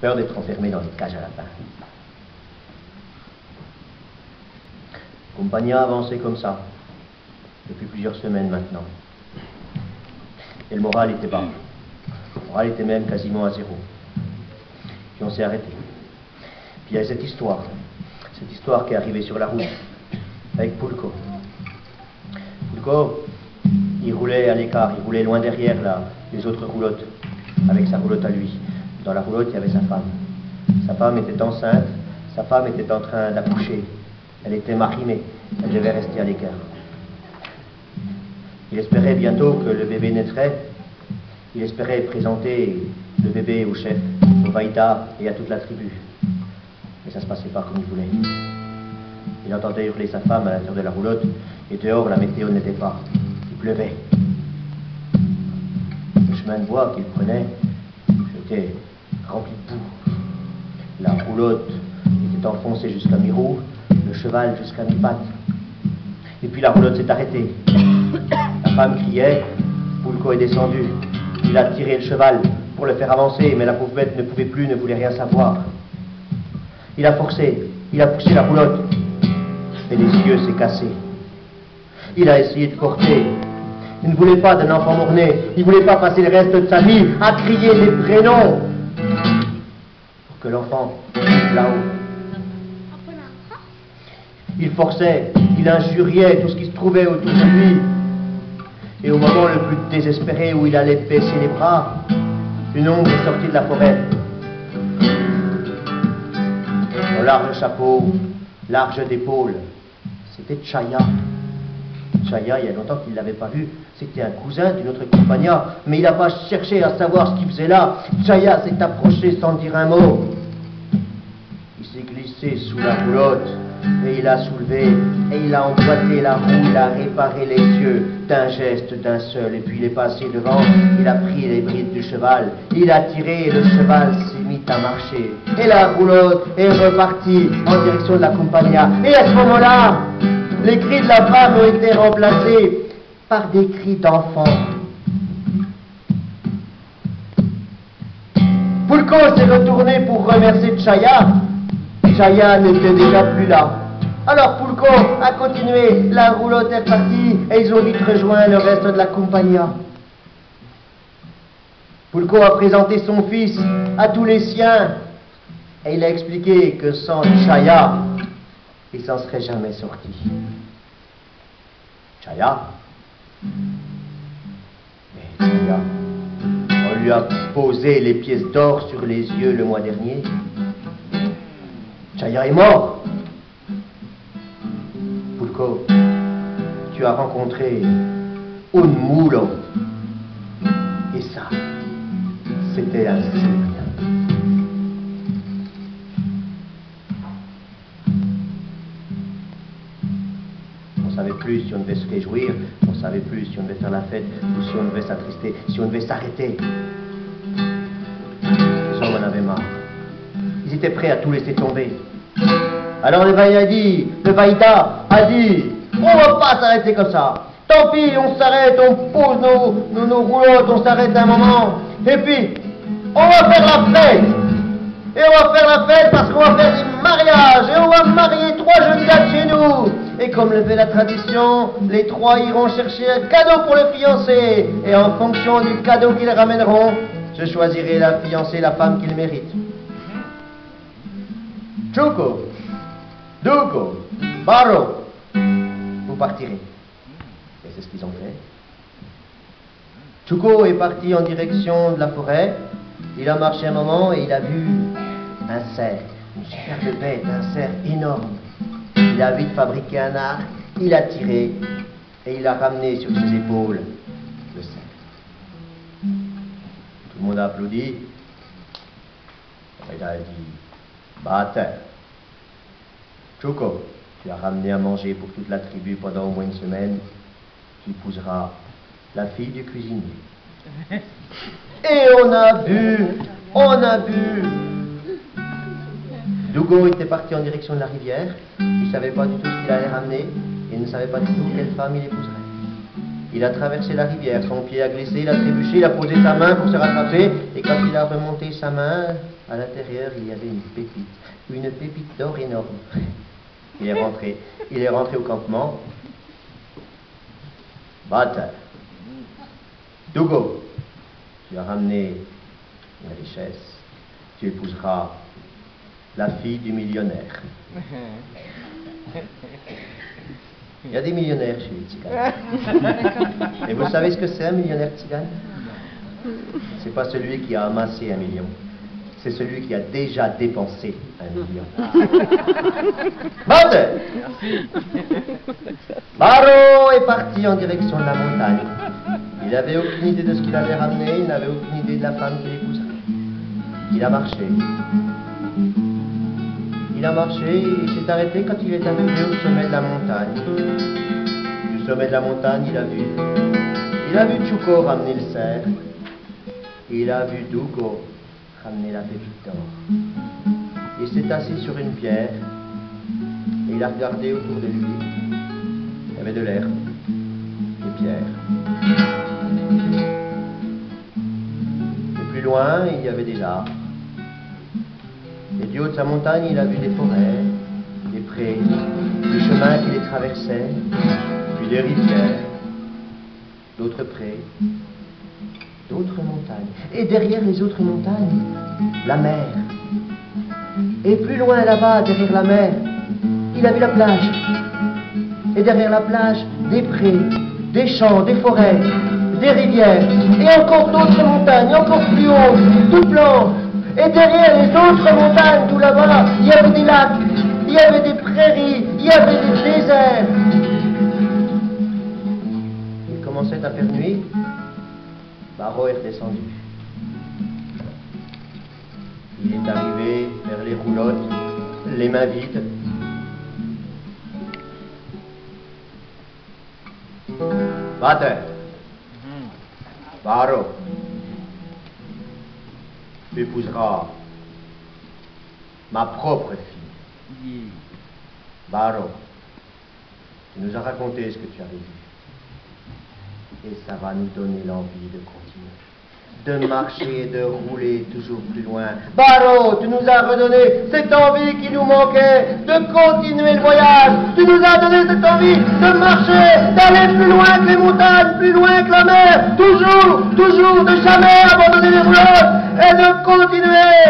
peur d'être enfermé dans les cages à lapins. Compagnia avançait comme ça, depuis plusieurs semaines maintenant. Et le moral était bas. Le moral était même quasiment à zéro. Puis on s'est arrêté. Puis il y a cette histoire qui est arrivée sur la route, avec Pulko. Pulko, il roulait à l'écart, il roulait loin derrière les autres roulottes, avec sa roulotte à lui. Dans la roulotte, il y avait sa femme. Sa femme était enceinte, sa femme était en train d'accoucher. Elle était marimée, elle devait rester à l'écart. Il espérait bientôt que le bébé naîtrait. Il espérait présenter le bébé au chef, au Vaïda et à toute la tribu. Mais ça ne se passait pas comme il voulait. Il entendait hurler sa femme à l'intérieur de la roulotte, et dehors, la météo n'était pas. Il pleuvait. Le chemin de bois qu'il prenait était rempli de boue. La roulotte était enfoncée jusqu'à mi-roue, le cheval jusqu'à mi-patte. Et puis la roulotte s'est arrêtée. La femme criait, Pulko est descendu. Il a tiré le cheval pour le faire avancer, mais la pauvre bête ne pouvait plus, ne voulait rien savoir. Il a forcé, il a poussé la roulotte, et l'essieu s'est cassé. Il a essayé de porter. Il ne voulait pas d'un enfant mort-né. Il ne voulait pas passer le reste de sa vie à crier des prénoms pour que l'enfant vive là-haut. Il forçait, il injuriait tout ce qui se trouvait autour de lui. Et au moment le plus désespéré où il allait baisser les bras, une ombre est sortie de la forêt. Son large chapeau, large d'épaule, c'était Chaya. Chaya, il y a longtemps qu'il ne l'avait pas vu, c'était un cousin d'une autre compagnia, mais il n'a pas cherché à savoir ce qu'il faisait là. Chaya s'est approché sans dire un mot. Il s'est glissé sous la roulotte, et il a soulevé, et il a emboîté la roue, il a réparé les cieux d'un geste d'un seul, et puis il est passé devant, il a pris les brides du cheval, il a tiré, et le cheval s'est mis à marcher. Et la roulotte est repartie en direction de la compagnia. Et à ce moment-là, les cris de la femme ont été remplacés par des cris d'enfants. Pulko s'est retourné pour remercier Chaya. Chaya n'était déjà plus là. Alors Pulko a continué, la roulotte est partie et ils ont vite rejoint le reste de la compagnia. Pulko a présenté son fils à tous les siens et il a expliqué que sans Chaya, il s'en serait jamais sorti. Chaya, mais Chaya, on lui a posé les pièces d'or sur les yeux le mois dernier. Chaya est mort. Pulko, tu as rencontré Unmulo. Et ça, c'était un souvenir. On ne savait plus si on devait se réjouir, on ne savait plus si on devait faire la fête, ou si on devait s'attrister, si on devait s'arrêter. Les hommes en avaient marre. Ils étaient prêts à tout laisser tomber. Alors le Vaïda a dit, on ne va pas s'arrêter comme ça. Tant pis, on s'arrête, on pose nos roulottes, on s'arrête un moment. Et puis, on va faire la fête. Et on va faire la fête parce qu'on va faire des mariages. Et on va marier 3 jeunes gars de chez nous. Et comme le fait la tradition, les 3 iront chercher un cadeau pour le fiancé. Et en fonction du cadeau qu'ils ramèneront, je choisirai la fiancée, la femme qu'ils méritent. Chuko, Duko, Baro, vous partirez. Et c'est ce qu'ils ont fait. Chuko est parti en direction de la forêt. Il a marché un moment et il a vu un cerf, une superbe bête, un cerf énorme. Il a vite fabriqué un arc, il a tiré et il a ramené sur ses épaules le cerf. Tout le monde a applaudi. Il a dit, bah à terre. Chuko, tu as ramené à manger pour toute la tribu pendant au moins une semaine. Tu épouseras la fille du cuisinier. Et on a bu, on a bu. Dugo était parti en direction de la rivière. Il ne savait pas du tout ce qu'il allait ramener. Il ne savait pas du tout quelle femme il épouserait. Il a traversé la rivière, son pied a glissé, il a trébuché, il a posé sa main pour se rattraper, et quand il a remonté sa main, à l'intérieur, il y avait une pépite d'or énorme. Il est rentré au campement. Bata, Dougo, tu as ramené une richesse, tu épouseras la fille du millionnaire. Il y a des millionnaires chez les tziganes. Et vous savez ce que c'est un millionnaire tzigane? C'est pas celui qui a amassé 1 million. C'est celui qui a déjà dépensé 1 million. Bande! Baro est parti en direction de la montagne. Il n'avait aucune idée de ce qu'il avait ramené, il n'avait aucune idée de la femme qu'il épouserait. Il a marché. Il a marché et s'est arrêté quand il est arrivé au sommet de la montagne. Du sommet de la montagne, il a vu Tchouko ramener le cerf. Il a vu Dougo ramener la pépite d'or. Il s'est assis sur une pierre et il a regardé autour de lui. Il y avait de l'herbe, des pierres. Et plus loin, il y avait des arbres. Et du haut de sa montagne, il a vu des forêts, des prés, des chemins qui les traversaient, puis des rivières, d'autres prés, d'autres montagnes. Et derrière les autres montagnes, la mer. Et plus loin là-bas, derrière la mer, il a vu la plage. Et derrière la plage, des prés, des champs, des forêts, des rivières, et encore d'autres montagnes, encore plus haut, tout blanc. Et derrière les autres montagnes, tout là-bas, il y avait des lacs, il y avait des prairies, il y avait des déserts. Il commençait à faire nuit. Baro est redescendu. Il est arrivé vers les roulottes, les mains vides. Bate, Baro, tu épouseras ma propre fille. Baro, tu nous as raconté ce que tu avais vu. Et ça va nous donner l'envie de continuer. De marcher et de rouler toujours plus loin. Baro, tu nous as redonné cette envie qui nous manquait de continuer le voyage. Tu nous as donné cette envie de marcher, d'aller plus loin que les montagnes, plus loin que la mer. Toujours, toujours, de jamais abandonner les roulottes et de continuer